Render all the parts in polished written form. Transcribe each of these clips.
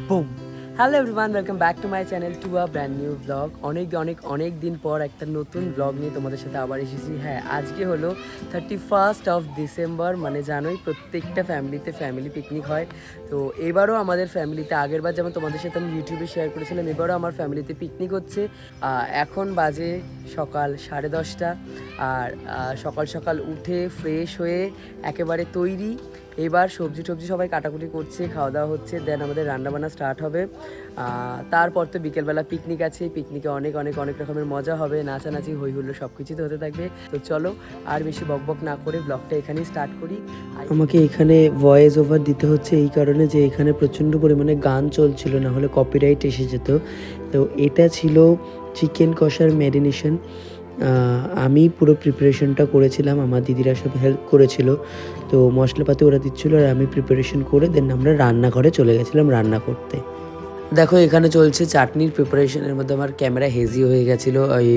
Broom hello everyone, welcome back to my channel to a brand new blog. অনেক দিন পর একটা নতুন ব্লগ নিয়ে তোমাদের সাথে আবার এসেছি। হ্যাঁ, আজকে হলো 31st অফ ডিসেম্বর, মানে জানোই প্রত্যেকটা ফ্যামিলিতে ফ্যামিলি পিকনিক হয়। তো এবারও আমাদের ফ্যামিলিতে, আগেরবার যেমন তোমাদের সাথে আমি ইউটিউবে শেয়ার করেছিলাম, এবারও আমার ফ্যামিলিতে পিকনিক হচ্ছে। এখন বাজে সকাল 10:30, আর সকাল সকাল উঠে ফ্রেশ হয়ে একেবারে তৈরি। এবার সবজি সবাই কাটাকুটি করছে, খাওয়া দাওয়া হচ্ছে, দেন আমাদের রান্নাবান্না স্টার্ট হবে। তারপর তো বিকেলবেলা পিকনিক আছে, পিকনিকে অনেক রকমের মজা হবে, নাচানাচি হই হুল্লো সব কিছুই তো হতে থাকবে। তো চলো আর বেশি বকবক না করে ব্লগটা এখানেই স্টার্ট করি। আমাকে এখানে ভয়েস ওভার দিতে হচ্ছে এই কারণে যে এখানে প্রচণ্ড পরিমাণে গান চলছিল, না হলে কপিরাইট এসে যেত। তো এটা ছিল চিকেন কষার ম্যারিনেশন। আমি পুরো প্রিপারেশনটা করেছিলাম, আমার দিদিরা সব হেল্প করেছিল। তো মশলাপাতি ওরা দিচ্ছিলো আর আমি প্রিপারেশন করে দেন আমরা রান্নাঘরে চলে গেছিলাম রান্না করতে। দেখো এখানে চলছে চাটনির প্রিপারেশনের মধ্যে আমার ক্যামেরা হেজি হয়ে গেছিলো ওই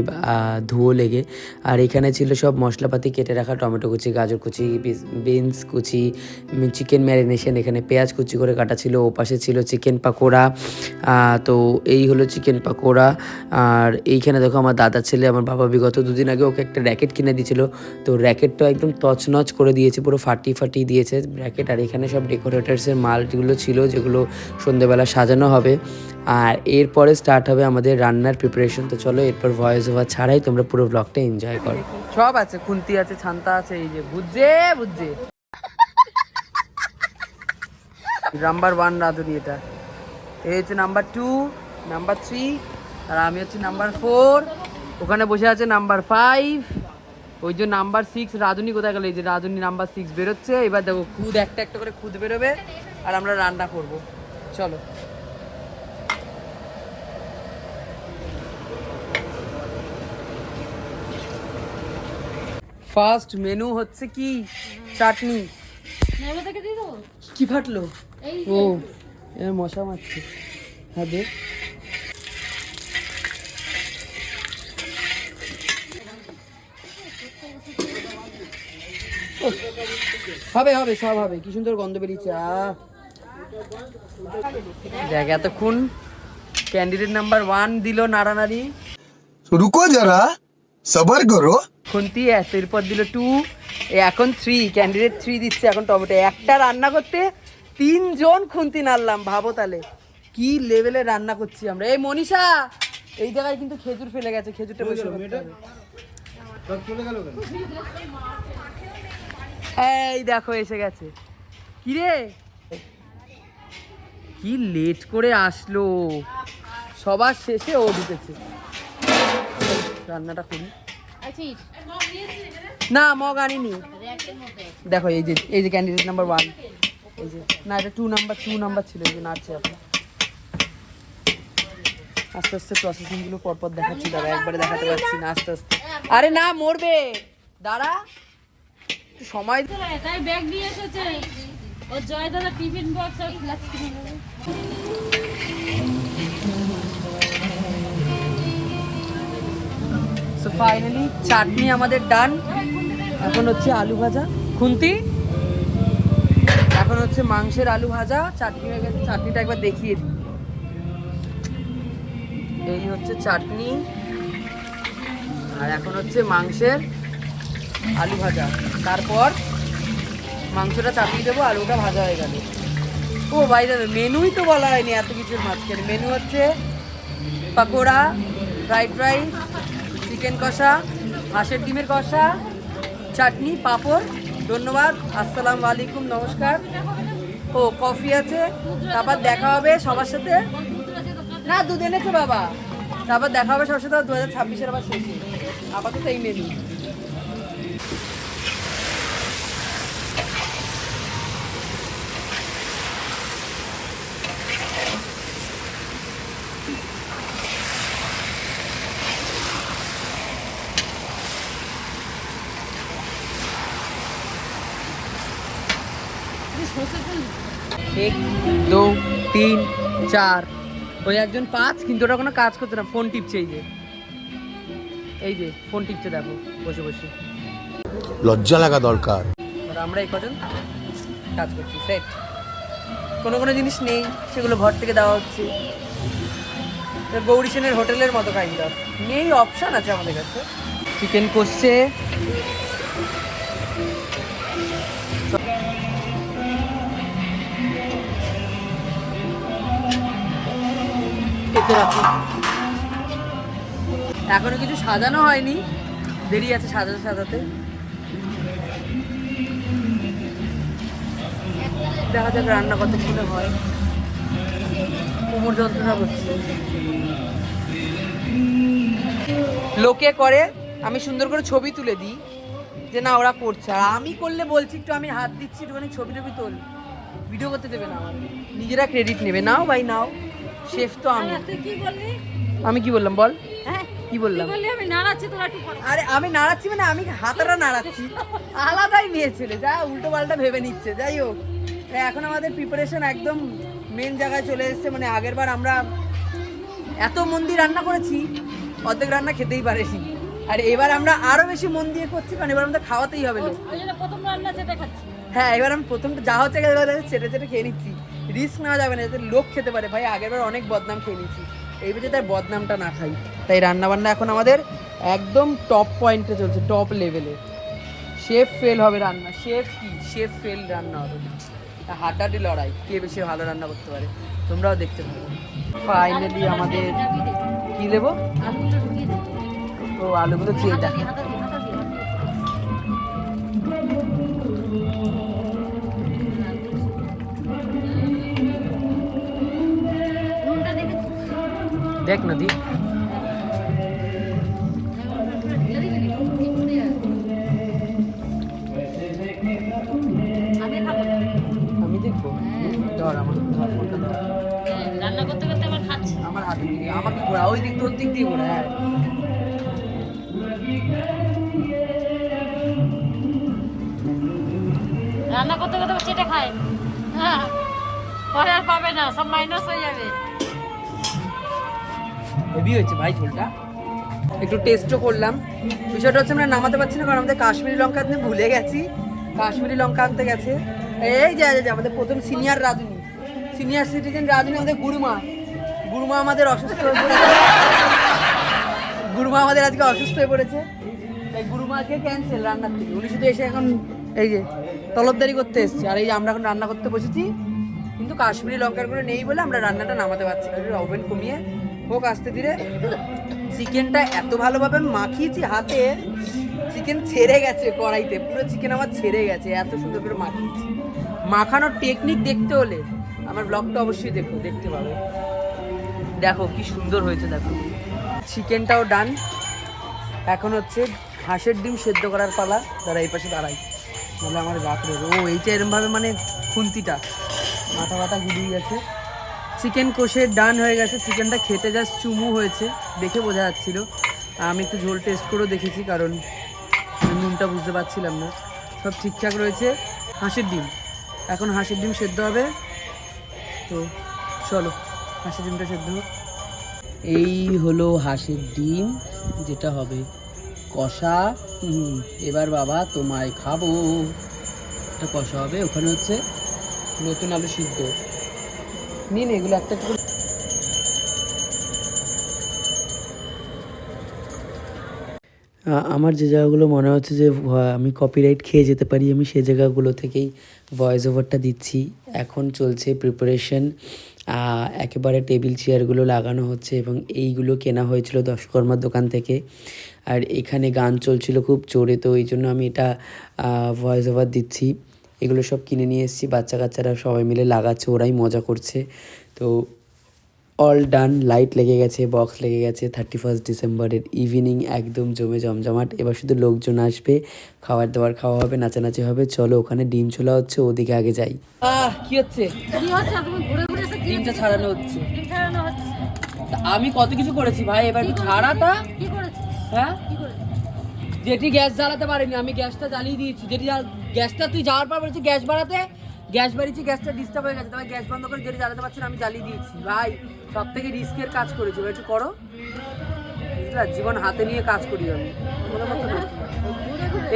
ধুয়ো লেগে। আর এখানে ছিল সব মশলাপাতি কেটে রাখা, টমেটো কুচি, গাজর কুচি, বিনস কুচি, চিকেন ম্যারিনেশন, এখানে পেঁয়াজ কুচি করে কাটা ছিল, ওপাশে ছিল চিকেন পাকোড়া। তো এই হলো চিকেন পাকোড়া। আর এইখানে দেখো আমার দাদার ছেলে, আমার বাবা বিগত দুদিন আগে ওকে একটা র্যাকেট কিনে দিয়েছিল। তো র্যাকেটটা একদম তছনছ করে দিয়েছে, পুরো ফাটিয়ে দিয়েছে র্যাকেট। আর এখানে সব ডেকোরেটার্সের মালগুলো ছিল যেগুলো সন্ধ্যেবেলা সাজানো হবে। আর এরপরে স্টার্ট হবে আমাদের রান্নার প্রিপারেশন। তো চলো এরপর ভয়েস ওভার ছাড়াই তোমরা পুরো ব্লগটা এনজয় করো। সব আছে, খুন্তি আছে, ছান্তা আছে, এই যে বুঝছে নাম্বার 1 রাঁধুনি, এটা এই হচ্ছে নাম্বার 2, নাম্বার 3, আর আমি হচ্ছে নাম্বার 4। ওখানে বসে আছে নাম্বার 5, ওই যে নাম্বার 6 রাঁধুনি কোথায় গেল? এই যে রাঁধুনি নাম্বার 6 বেরোচ্ছে। এবার দেখো খুদ একটা করে খুদ বেরোবে আর আমরা রান্না করব। চলো ফার্স্ট মেনু হচ্ছে কি চাটনি। কি ফাটলো? ও মশা মারছে। হ্যাঁ দেখ, হবে সব হবে। কি সুন্দর গন্ধ বেরিয়েছে। দেখ এতক্ষণ ক্যান্ডিডেট নাম্বার 1 দিল নাড়ানাড়ি, রুকো যারা সবার করো। খুন্তি এরপর দিল 2, এখন 3, ক্যান্ডিডেট 3 দিচ্ছে এখন টমেটো। একটা রান্না করতে 3 জন খুন্তি নাড়লাম, ভাবো তাহলে কি লেভেলে রান্না করছি আমরা। এই মনীষা, এই জায়গায় কিন্তু খেজুর ফেলে গেছে, খেজুরটা বসে করতে হবে। এই দেখো এসে গেছে। কি রে, কি লেট করে আসলো, সবার শেষে ও ঢুকেছে। রান্নাটা করি না, মগ আনিনি। দেখো এই যে ক্যান্ডিডেট নাম্বার 1, এই যে না, এটা 2 নাম্বার ছিল, এই যে নাচছে এখন। আস্তে প্রসেসিং গুলো পরপর দেখাচ্ছি, দাদা একবারে দেখাতে পারছি না, আস্তে। আরে না, মরবে, দাঁড়া সময়। তাই ব্যাগ নিয়ে এসেছে ও জয় দাদা, টিফিন বক্স আর ফ্লাস্ক কিনে নেবে। সো ফাইনালি চাটনি আমাদের ডান। এখন হচ্ছে আলু ভাজা, খুন্তি এখন হচ্ছে মাংসের আলু ভাজা। চাটনি হয়ে গেছে, চাটনিটা একবার দেখিয়ে দিই। এই হচ্ছে চাটনি, আর এখন হচ্ছে মাংসের আলু ভাজা। তারপর মাংসটা চাপিয়ে দেবো, আলুটা ভাজা হয়ে গেল। ও ভাই দাদা, মেনুই তো বলা হয়নি এত কিছুর মাঝখানে। মেনু হচ্ছে পাকোড়া, ফ্রাইড রাইস, চিকেন কষা, হাঁসের ডিমের কষা, চাটনি, পাঁপড়। ধন্যবাদ, আসসালামু আলাইকুম, নমস্কার। ও কফি আছে। তারপর দেখা হবে সবার সাথে। না, দুধ এনেছে বাবা। তারপর দেখা হবে সবার সাথে 2026-এর আবার শেষে। আপাতত এই মেনু। এক 2 3 4, ওই একজন 5, কিন্তু ওটা কোনো কাজ করছে না, ফোন টিপছে। এই যে ফোন টিপছে, দেখো বসে। লজ্জা লাগা দরকার। আর আমরা এই কজন কাজ করছি সেট। কোনো কোনো জিনিস নেই, সেগুলো ঘর থেকে দেওয়া হচ্ছে। গৌরী সেনের হোটেলের মতো কাইন্ড অফ নেই, অপশান আছে আমাদের কাছে। চিকেন কষছে, এখনো কিছু সাজানো হয়নি, দেরি আছে সাজাতে। দেখা যাক রান্না কতক্ষণে হয়। কোমর যন্ত্রণা করছে। লোকে করে, আমি সুন্দর করে ছবি তুলে দিই যে না ওরা করছে, আর আমি করলে বলছি একটু আমি হাত দিচ্ছি, একটুখানি ছবি টবি তোল, ভিডিও করতে দেবে না, নিজেরা ক্রেডিট নেবে। নাও ভাই নাও, শেফ তো আমি। তুই কি বললি? আমি কি বললাম বল? হ্যাঁ কি বললাম? বললি আমি নাড়াচ্ছি, তোরা একটু পরে। আরে আমি নাড়াচ্ছি মানে আমি হাতাটা নাড়াচ্ছি, আলাদাই মেয়ে ছেলে যা উল্টো পাল্টা ভেবে নিচ্ছে। যাই হোক, এখন আমাদের প্রিপারেশন একদম মেন জায়গায় চলে এসেছে। মানে আগের বার আমরা এত মন দিয়ে রান্না করেছি, অর্ধেক রান্না খেতেই পারিনি, আর এবার আমরা আরো বেশি মন দিয়ে করছি, কারণ এবার আমাদের খাওয়াতেই হবে লোক। ওই জন্য প্রথম রান্না যেটা খাচ্ছি। হ্যাঁ, এবার আমি প্রথমটা যা হচ্ছে চেটে চেটে খেয়ে নিচ্ছি, রিস্ক নেওয়া যাবে না যাতে লোক খেতে পারে। ভাই আগের বার অনেক বদনাম খেয়ে নিচ্ছি, এই বছর তার বদনামটা না খাই। তাই রান্না বান্না এখন আমাদের একদম টপ পয়েন্টে চলছে, টপ লেভেলে। শেফ ফেল হবে রান্না, শেফ ফেল রান্না হবে, হাড্ডাহাড্ডি লড়াই, কে বেশি ভালো রান্না করতে পারে, তোমরাও দেখতে পারো। ফাইনালি আমাদের কি দেবো? আলুগুলো ঢুকিয়ে দে। ও আলুগুলো চেয়ে দেখ। হাতা দিয়ে। নুনটা দেখেছিস? দেখ না দি, আমি দেখবো। ধর আমার ফোনটা ধর। রান্না করতে করতে আবার খাচ্ছি। আমার হাতের দিকে, আমাকে ঘোরা, ওই দিক তোর দিক দিয়ে ঘোরা। হ্যাঁ রান্না করতে করতে চেটে খায়, হ্যাঁ পরে আর পাবে না, সব মাইনাস হয়ে যাবে। হেভি হয়েছে ভাই ঝোলটা, একটু টেস্টও করলাম। বিষয়টা হচ্ছে আমরা নামাতে পারছি না, কারণ আমাদের কাশ্মীরি লঙ্কা আনতে ভুলে গেছি। কাশ্মীরি লঙ্কা আনতে গেছে এই যে আমাদের প্রথম সিনিয়র রাঁধুনি, সিনিয়র সিটিজেন রাঁধুনি, আমাদের গুরুমা আমাদের অসুস্থ হয়ে পড়েছে। গুরুমা আমাদের আজকে অসুস্থ হয়ে পড়েছে, তাই গুরুমাকে ক্যান্সেল রান্নার থেকে। উনি শুধু এসে এখন এই যে তলবদারি করতে এসছে, আর এই যে আমরা এখন রান্না করতে বসেছি, কিন্তু কাশ্মীরি লঙ্কার করে নেই বলে আমরা রান্নাটা নামাতে পারছি না। ওভেন কমিয়ে হোক আস্তে ধীরে। চিকেনটা এত ভালোভাবে মাখিয়েছি হাতে, চিকেন ছেড়ে গেছে কড়াইতে, পুরো চিকেন আমার ছেড়ে গেছে, এত সুন্দর করে মাখিয়েছি। মাখানোর টেকনিক দেখতে হলে আমার ব্লগটা অবশ্যই দেখতে পাবে। দেখো কি সুন্দর হয়েছে, দেখো চিকেনটাও ডান। এখন হচ্ছে হাঁসের ডিম সেদ্ধ করার পালা। তারা এই পাশে দাঁড়াই, বলে আমার বাপরে, ও এইটা এরমভাবে মানে খুন্তিটা মাথা গুলিয়ে গেছে। চিকেন কষে ডান হয়ে গেছে, চিকেনটা খেতে জাস্ট চুমু হয়েছে, দেখে বোঝা যাচ্ছিল। আমি একটু ঝোল টেস্ট করেও দেখেছি, কারণ নুনটা বুঝতে পারছিলাম না। সব ঠিকঠাক রয়েছে। হাঁসের ডিম, এখন হাঁসের ডিম সেদ্ধ হবে, তো চলো হাঁসের ডিমটা সেদ্ধ হোক। এই হলো হাঁসের ডিম, যেটা হবে কষা। এবার বাবা তোমায় খাবো, এটা কষা হবে। ওখানে হচ্ছে নতুন আলু সিদ্ধ, নিন এগুলো একটা একটু। আমার যে জায়গাগুলো মনে হচ্ছে যে আমি কপিরাইট খেয়ে যেতে পারি, আমি সেই জায়গাগুলো থেকেই ভয়েস ওভারটা দিচ্ছি। এখন চলছে প্রিপারেশন, একেবারে টেবিল চেয়ারগুলো লাগানো হচ্ছে, এবং এইগুলো কেনা হয়েছিল দশকর্মার দোকান থেকে। আর এখানে গান চলছিল খুব জোরে, তো এই জন্য আমি এটা ভয়েস ওভার দিচ্ছি। এগুলো সব কিনে নিয়ে এসেছি, বাচ্চা কাচ্চারা সবাই মিলে লাগাচ্ছে, ওরাই মজা করছে। তো অল ডান, লাইট লেগে গেছে, বক্স লেগে গেছে। 31 ডিসেম্বরের ইভিনিং একদম জমে জমজমাট। এবার শুধু লোকজন আসবে, খাবার দাবার খাওয়া হবে, নাচানাচি হবে। চলো ওখানে ডিম ছোলা হচ্ছে, ওদিকে আগে যাই। কি হচ্ছে? কি হচ্ছে? তুমি ঘুরে ঘুরে এসে কি ডিমটা ছাড়ানো হচ্ছে। ডিম ছাড়ানো হচ্ছে? আমি কত কিছু করেছি ভাই, এবার একটু ছাড়াটা। কি করেছিস? হ্যাঁ, কি করেছিস? যেটি গ্যাস জ্বালাতে পারিনি আমি গ্যাসটা জ্বালিয়ে দিয়েছি। যেটি গ্যাসটা তুই যাওয়ার পর বলেছি গ্যাস বাড়াতে, গ্যাস বাড়িয়েছি, গ্যাসটা ডিস্টার্ব হয়ে গেছে, তবে গ্যাস বন্ধ করে যেটি জ্বালাতে পারছি না আমি জ্বালিয়ে দিয়েছি। ভাই সব থেকে রিস্কের কাজ করেছি, একটু করো, বুঝলা, জীবন হাতে নিয়ে কাজ করি আমি।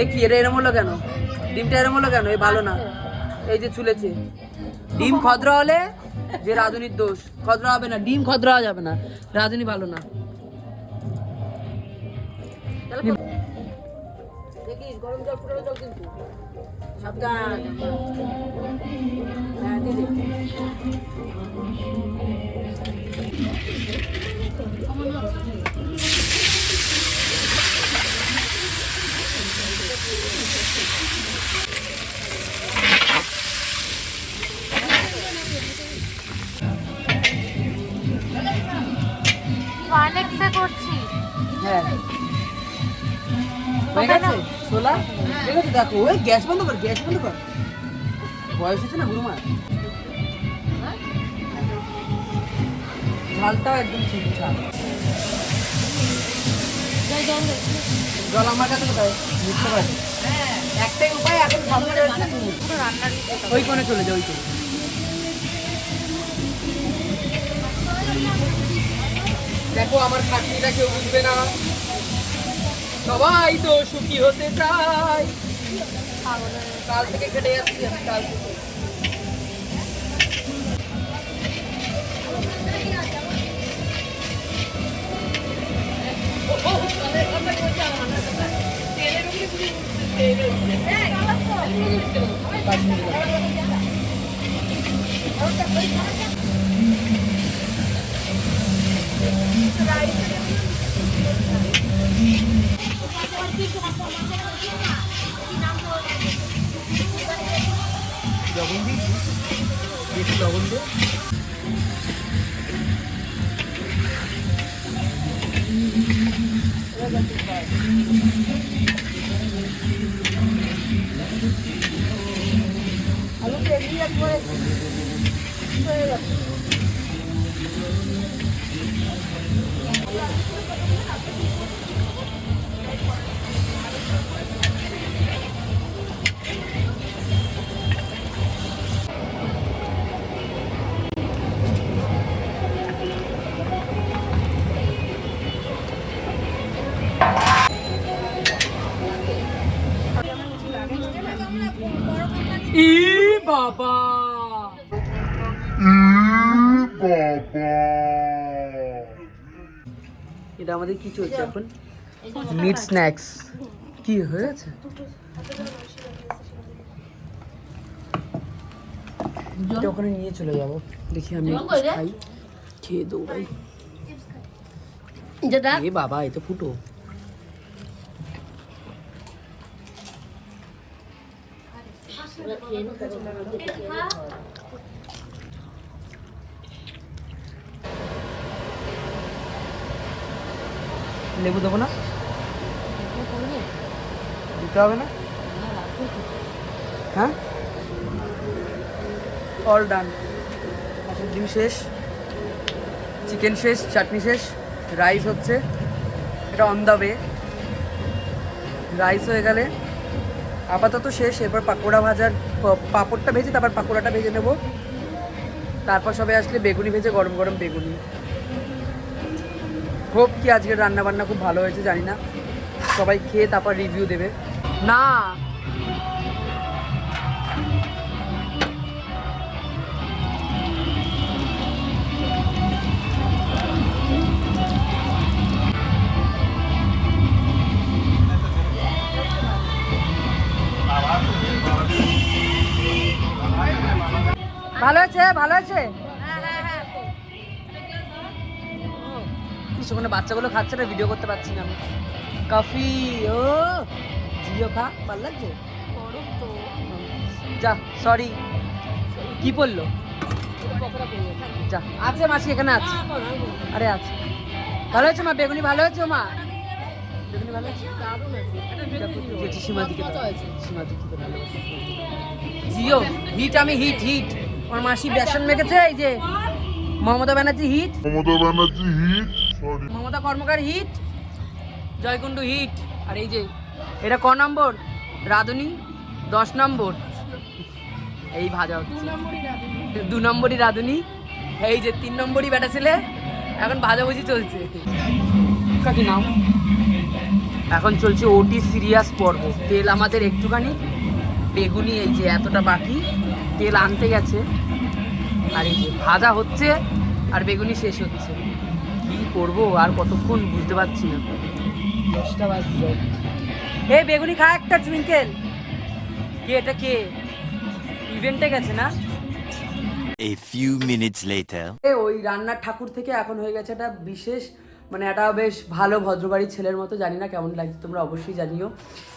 এই কি এটা এরম হলো কেন? ডিমটা এরম হলো কেন? এই ভালো না, এই যে ছুলেছে। ডিম খদরা হলে যে রাঁধুনির দোষ, খদরা হবে না, ডিম খদরা যাবে না, রাঁধুনি ভালো না। দেখিস গরম জল ফুটানো জল কিন্তু সাবধান। হ্যাঁ দিদি অনেকটা করছি। হ্যাঁ হয়ে গেছে ছোলা, ঠিক আছে। দেখো ওই গ্যাস বন্ধ কর, গ্যাস বন্ধ কর, বয়স হয়েছে না গুরুমা। ঝালটাও একদম ঠিকঠাক। জল আমার কাছে কোথায় বুঝতে পারছি। একটাই উপায় এখন সামনে রয়েছে, ওই কোণে চলে যাও, ওই কোণে। দেখো আমার খাটনিটা কেউ বুঝবে না, সবাই তো সুখী হতে চায়। কাল থেকে কেটে যাচ্ছি আমি, কাল থেকে। লবণ দিয়েছি, বেশি লবণ দিয়ে। ই বাবা, এটা আমাদের কি চলছে এখন? মিট স্ন্যাক্স কি হয়েছে? এটা ওখানে নিয়ে চলে যাবো, দেখি আমি খাই, খেয়ে দৌড়াই। এ বাবা, এ তো ফুটো। লেবু দেবো না, দিতে হবে না? হ্যাঁ, অল ডান। ডিম শেষ, চিকেন শেষ, চাটনি শেষ, রাইস হচ্ছে, এটা অন দ্য ওয়ে। রাইস হয়ে গেলে আপাতত শেষ। এরপর পাকোড়া ভাজার, পাঁপড়টা ভেজে তারপর পাকোড়াটা ভেজে নেব। তারপর সবাই আসলে বেগুনি ভেজে, গরম গরম বেগুনি। হোপ কি আজকের রান্না বান্না খুব ভালো হয়েছে, জানি না। সবাই খেয়ে তারপর রিভিউ দেবে। না ভালো আছে, ভালো আছে। কিছুক্ষণে বাচ্চাগুলো খাচ্ছে না, ভিডিও করতে পারছি না আমি। কফি, ও জিও খা, ভালো লাগছে। যা, সরি, কি বললো? যা, আছে মাসি, এখানে আছে। আরে আছে, ভালো হয়েছে মা, বেগুনি ভালো হয়েছে মা, বেগুনি ভালো হয়েছে। সীমা দিকে, সীমা দিকে ভালো জিও হিট, আমি হিট হিট। আমার মাসি বেসন মেখেছে, এই যে মমতা ব্যানার্জি হিট, মমতা কর্মকার হিট, জয়কুণ্ডু হিট। আর এই যে এটা ক নম্বর রাঁধুনি, 10 নম্বর। এই ভাজা হচ্ছে 2 নম্বরই রাঁধুনি, এই যে 3 নম্বরই বেটা ছেলে। এখন ভাজাভুজি চলছে। কাকি নাও, এখন চলছে ওটি সিরিয়াস পর্ব। তেল আমাদের একটুখানি, বেগুনি এই যে এতটা বাকি, তেল আনতে গেছে, আর এই যে ভাজা হচ্ছে আর বেগুনি শেষ হচ্ছে। কি করব আর কতক্ষণ বুঝতে পারছি না। 10টা বাজছে। এ বেগুনি খা একটা টুইঙ্কেল। কে এটা কে? ইভেন্টে গেছে না? A few minutes later. ওই রান্নার ঠাকুর থেকে এখন হয়ে গেছে একটা বিশেষ, মানে একটা বেশ ভালো ভদ্রবাড়ির ছেলের মতো। জানি না কেমন লাগছে, তোমরা অবশ্যই জানিও।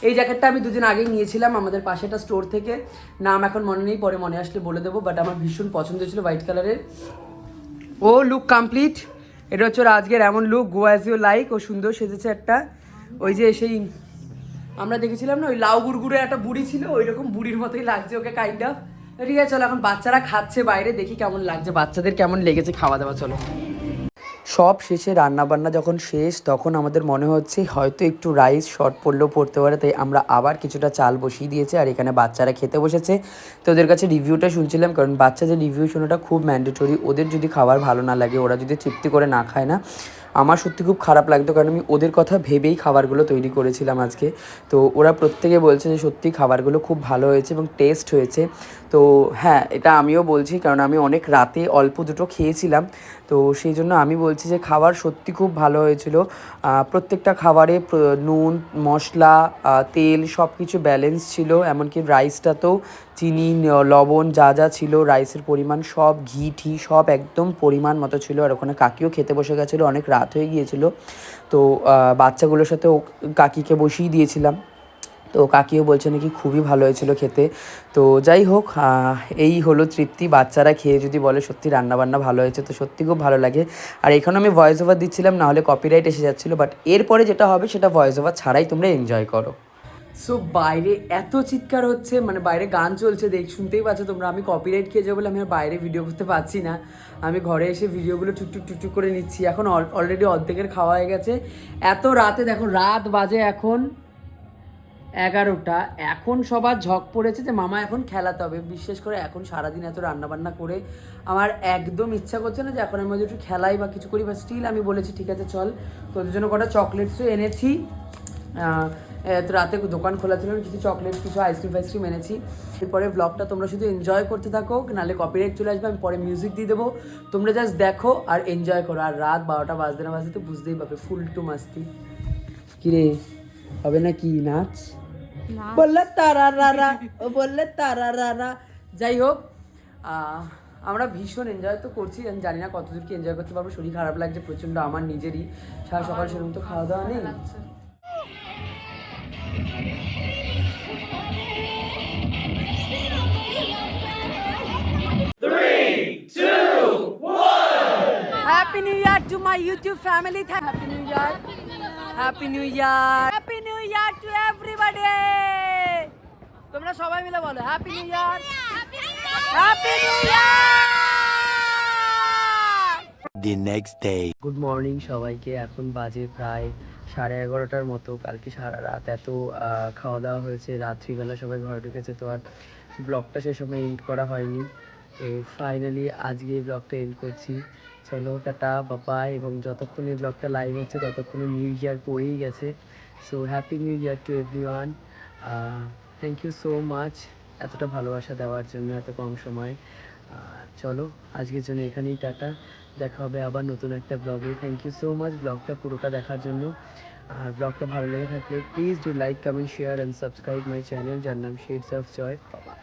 এই জ্যাকেটটা আমি দুদিন আগেই নিয়েছিলাম আমাদের পাশে একটা স্টোর থেকে, নাম এখন মনে নেই, পরে মনে আসলে বলে দেবো, বাট আমার ভীষণ পছন্দ ছিল, হোয়াইট কালারের। ও লুক কমপ্লিট। এটা হচ্ছে ওর আজকের এমন look, go as you like. ও সুন্দর সেজেছে একটা, ওই যে সেই আমরা দেখেছিলাম না ওই লাউ গুড়গুড়ে একটা বুড়ি ছিল, ওই রকম বুড়ির মতোই লাগছে ওকে কাইন্ড অফ। ঠিক আছে চলো, এখন বাচ্চারা খাচ্ছে বাইরে, দেখি কেমন লাগছে, বাচ্চাদের কেমন লেগেছে খাওয়া দাওয়া। চলো। সব শেষে রান্নাবান্না যখন শেষ, তখন আমাদের মনে হচ্ছে হয়তো একটু রাইস শর্ট পড়লেও পড়তে পারে, তাই আমরা আবার কিছুটা চাল বসিয়ে দিয়েছি। আর এখানে বাচ্চারা খেতে বসেছে, তো ওদের কাছে রিভিউটা শুনছিলাম, কারণ বাচ্চাদের রিভিউ শোনাটা খুব ম্যান্ডেটরি। ওদের যদি খাবার ভালো না লাগে, ওরা যদি তৃপ্তি করে না খায় না, আমার সত্যি খুব খারাপ লাগতো, কারণ আমি ওদের কথা ভেবেই খাবারগুলো তৈরি করেছিলাম আজকে। তো ওরা প্রত্যেকে বলছে যে সত্যি খাবারগুলো খুব ভালো হয়েছে এবং টেস্ট হয়েছে। তো হ্যাঁ, এটা আমিও বলছি, কারণ আমি অনেক রাতে অল্প দুটো খেয়েছিলাম, তো সেই জন্য আমি বলছি যে খাবার সত্যি খুব ভালো হয়েছিল। প্রত্যেকটা খাবারে নুন, মশলা, তেল সব কিছু ব্যালেন্স ছিল, এমনকি রাইসটাতেও চিনি, লবণ যা যা ছিল, রাইসের পরিমাণ সব, ঘি ঠি সব একদম পরিমাণ মতো ছিল। আর ওখানে কাকিও খেতে বসে গেছিলো, অনেক রাত হয়ে গিয়েছিল। তো বাচ্চাগুলোর সাথে কাকিকে বসিয়ে দিয়েছিলাম, তো কাকিও বলছে নাকি খুবই ভালো হয়েছিল খেতে। তো যাই হোক, এই হলো তৃপ্তি। বাচ্চারা খেয়ে যদি বলে সত্যি রান্নাবান্না ভালো হয়েছে, তো সত্যি খুব ভালো লাগে। আর এখানে আমি ভয়েস ওভার দিচ্ছিলাম, নাহলে কপিরাইট এসে যাচ্ছিলো, বাট এরপরে যেটা হবে সেটা ভয়েস ওভার ছাড়াই তোমরা এনজয় করো। সো বাইরে এত চিৎকার হচ্ছে, মানে বাইরে গান চলছে, শুনতেই পাচ্ছ তোমরা। আমি কপিরাইট খেয়ে যাবো বলে আমি আর বাইরে ভিডিও করতে পারছি না, আমি ঘরে এসে ভিডিওগুলো টুকটুক টুকটুক করে নিচ্ছি। এখন অলরেডি অর্ধেকের খাওয়া হয়ে গেছে। এত রাতে দেখো, রাত বাজে এখন 11টা, এখন সবার ঝক পড়েছে যে মামা এখন খেলাতে হবে। বিশেষ করে এখন সারাদিন এত রান্নাবান্না করে আমার একদম ইচ্ছা করছে না যে এখন আমি একটু খেলাই বা কিছু করি, বা স্টিল আমি বলেছি ঠিক আছে চল, তোদের জন্য কটা চকলেটসও এনেছি। তো রাতে দোকান খোলা ছিল, কিছু চকলেট, কিছু আইসক্রিম ফাইসক্রিম এনেছি। এরপরে ব্লগটা তোমরা শুধু এনজয় করতে থাকো, নাহলে কপিরাইট চলে আসবে। আমি পরে মিউজিক দিয়ে দেবো, তোমরা জাস্ট দেখো আর এনজয় করো। আর রাত 12টা বাজতে না বাজতে তো বুঝতেই পারবে, ফুল টু মাস্তি। কিরে, হবে না কি নাচ? বললে তারা রারা, ও বললে তারা রারা। যাই হোক, আমরা ভীষণ এনজয় তো করছি। আমি জানি না কতদূর কি এনজয় করতে পারবো, শরীর খারাপ লাগছে প্রচণ্ড আমার নিজেরই। সারা সকাল সেরকম তো খাওয়া দাওয়া নেই। Happy New Year to my YouTube family. Happy New Year. Happy New Year. Happy New Year to everybody. তোমরা সবাই মিলে বলো Happy New Year. Happy New Year. The next day. Good morning সবাইকে। এখন বাজে প্রায় 11:30টার মতো। কালকে সারা রাত এত খাওয়া দাওয়া হয়েছে, রাত্রিবেলা সবাই ঘরে ঢুকেছে, তো আর ব্লগটা সে সময় এন্ড করা হয়নি। তো ফাইনালি আজকে এই ব্লগটা এন্ড করছি। চলো টাটা বাবাই, এবং যতক্ষণ এই ব্লগটা লাইভ হচ্ছে ততক্ষণে নিউ ইয়ার পড়েই গেছে। So happy new year to everyone. Thank you so much এতটা ভালোবাসা দেওয়ার জন্য এত কম সময়। চলো আজকের জন্য এখানেই টাটা, দেখা হবে আবার নতুন একটা ব্লগে। থ্যাংক ইউ সো মাচ ব্লগটা পুরোটা দেখার জন্য। আর ব্লগটা ভালো লেগে থাকলে please do like, comment, share and subscribe my channel, যার নাম শেডস অফ জয়। বাবা।